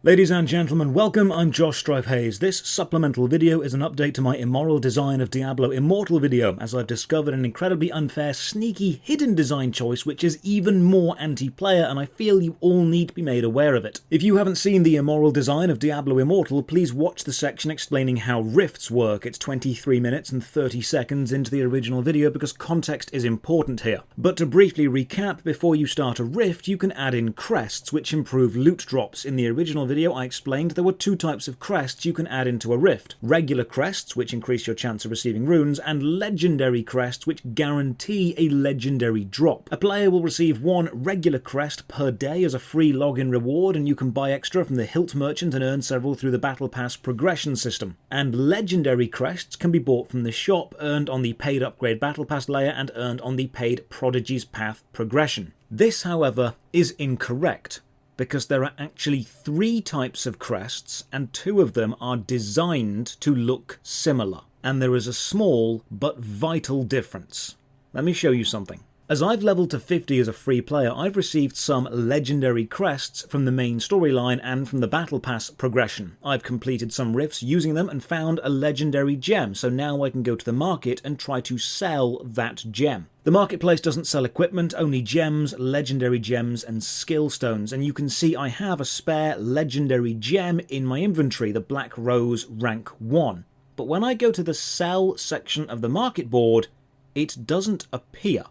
Ladies and gentlemen, welcome. I'm Josh Strife Hayes. This supplemental video is an update to my Immoral design of Diablo Immortal video, as I've discovered an incredibly unfair, sneaky, hidden design choice which is even more anti-player, and I feel you all need to be made aware of it. If you haven't seen the Immoral design of Diablo Immortal, please watch the section explaining how rifts work. It's 23 minutes and 30 seconds into the original video because context is important here. But to briefly recap, before you start a rift, you can add in crests, which improve loot drops. In the original video I explained there were two types of crests you can add into a rift. Regular crests, which increase your chance of receiving runes, and legendary crests, which guarantee a legendary drop. A player will receive one regular crest per day as a free login reward, and you can buy extra from the hilt merchant and earn several through the battle pass progression system. And legendary crests can be bought from the shop, earned on the paid upgrade battle pass layer and earned on the paid Prodigy's Path progression. This, however, is incorrect, because there are actually three types of crests, and two of them are designed to look similar. And there is a small but vital difference. Let me show you something. As I've leveled to 50 as a free player, I've received some legendary crests from the main storyline and from the battle pass progression. I've completed some rifts using them and found a legendary gem, so now I can go to the market and try to sell that gem. The marketplace doesn't sell equipment, only gems, legendary gems, and skill stones, and you can see I have a spare legendary gem in my inventory, the Black Rose rank 1. But when I go to the sell section of the market board, it doesn't appear.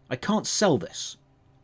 I can't sell this.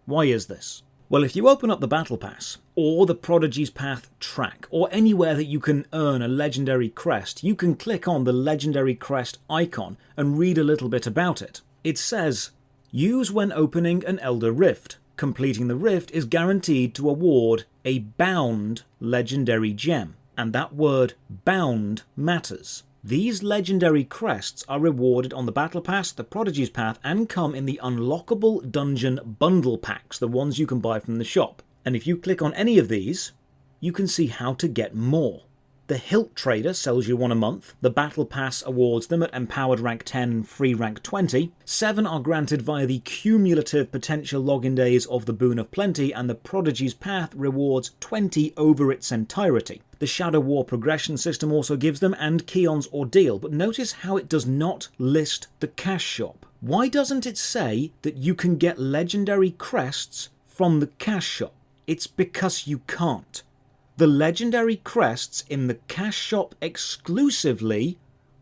Why is this? Well, if you open up the Battle Pass, or the Prodigy's Path track, or anywhere that you can earn a legendary crest, you can click on the legendary crest icon and read a little bit about it. It says, use when opening an Elder Rift. Completing the rift is guaranteed to award a bound legendary gem. And that word bound matters. These legendary crests are rewarded on the Battle Pass, the Prodigy's Path, and come in the unlockable dungeon bundle packs, the ones you can buy from the shop. And if you click on any of these, you can see how to get more. The Hilt Trader sells you one a month, the Battle Pass awards them at Empowered Rank 10 and Free Rank 20, 7 are granted via the cumulative potential login days of the Boon of Plenty, and the Prodigy's Path rewards 20 over its entirety. The Shadow War progression system also gives them, and Keon's Ordeal, but notice how it does not list the cash shop. Why doesn't it say that you can get legendary crests from the cash shop? It's because you can't. The legendary crests in the cash shop exclusively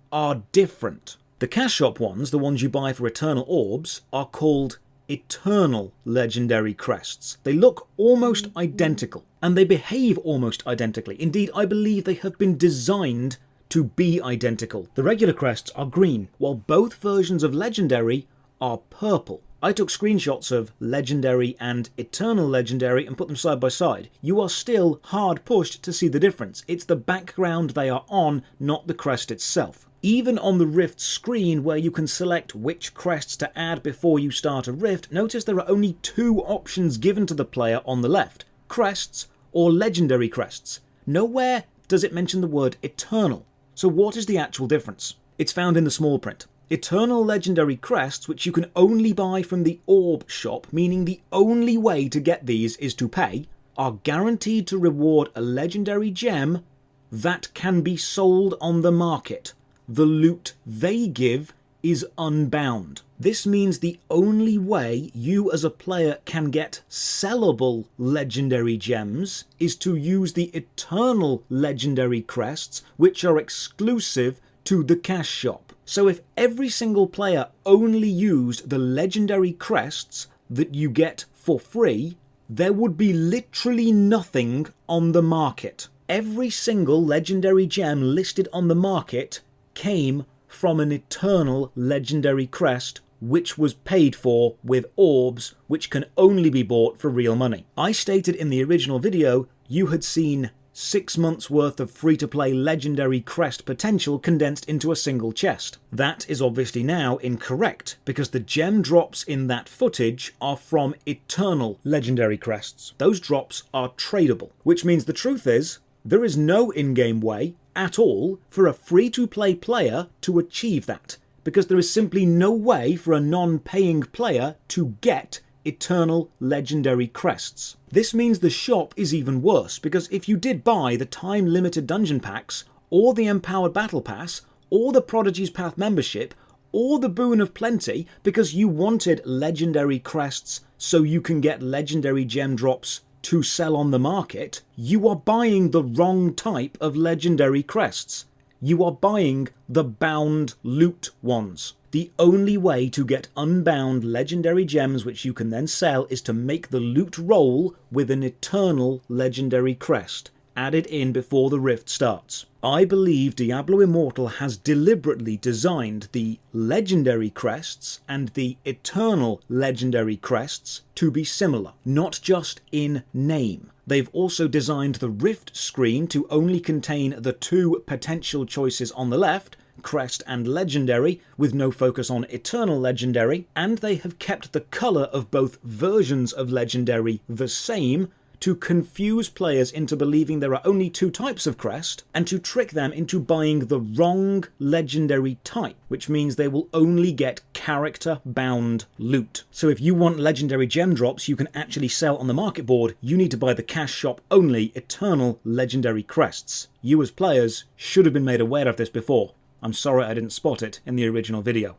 are different. The cash shop ones, the ones you buy for eternal orbs, are called eternal legendary crests. They look almost identical, and they behave almost identically. Indeed, I believe they have been designed to be identical. The regular crests are green, while both versions of legendary are purple. I took screenshots of legendary and eternal legendary and put them side by side. You are still hard pushed to see the difference. It's the background they are on, not the crest itself. Even on the rift screen, where you can select which crests to add before you start a rift, notice there are only two options given to the player on the left: crests or legendary crests. Nowhere does it mention the word eternal. So what is the actual difference? It's found in the small print. Eternal legendary crests, which you can only buy from the orb shop, meaning the only way to get these is to pay, are guaranteed to reward a legendary gem that can be sold on the market. The loot they give is unbound. This means the only way you as a player can get sellable legendary gems is to use the eternal legendary crests, which are exclusive to the cash shop. So if every single player only used the legendary crests that you get for free, there would be literally nothing on the market. Every single legendary gem listed on the market came from an eternal legendary crest, which was paid for with orbs, which can only be bought for real money. I stated in the original video you had seen 6 months worth of free-to-play legendary crest potential condensed into a single chest. That is obviously now incorrect, because the gem drops in that footage are from eternal legendary crests. Those drops are tradable, which means the truth is, there is no in-game way at all for a free-to-play player to achieve that, because there is simply no way for a non-paying player to get eternal legendary crests. This means the shop is even worse, because if you did buy the time-limited dungeon packs, or the empowered battle pass, or the Prodigy's Path membership, or the Boon of Plenty, because you wanted legendary crests so you can get legendary gem drops to sell on the market, you are buying the wrong type of legendary crests. You are buying the bound loot ones. The only way to get unbound legendary gems which you can then sell is to make the loot roll with an eternal legendary crest added in before the rift starts. I believe Diablo Immortal has deliberately designed the legendary crests and the eternal legendary crests to be similar, not just in name. They've also designed the rift screen to only contain the two potential choices on the left, Crest and Legendary, with no focus on Eternal Legendary, and they have kept the colour of both versions of Legendary the same to confuse players into believing there are only two types of crest, and to trick them into buying the wrong legendary type, which means they will only get character-bound loot. So if you want legendary gem drops you can actually sell on the market board, you need to buy the cash shop only eternal legendary crests. You as players should have been made aware of this before. I'm sorry I didn't spot it in the original video.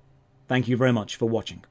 Thank you very much for watching.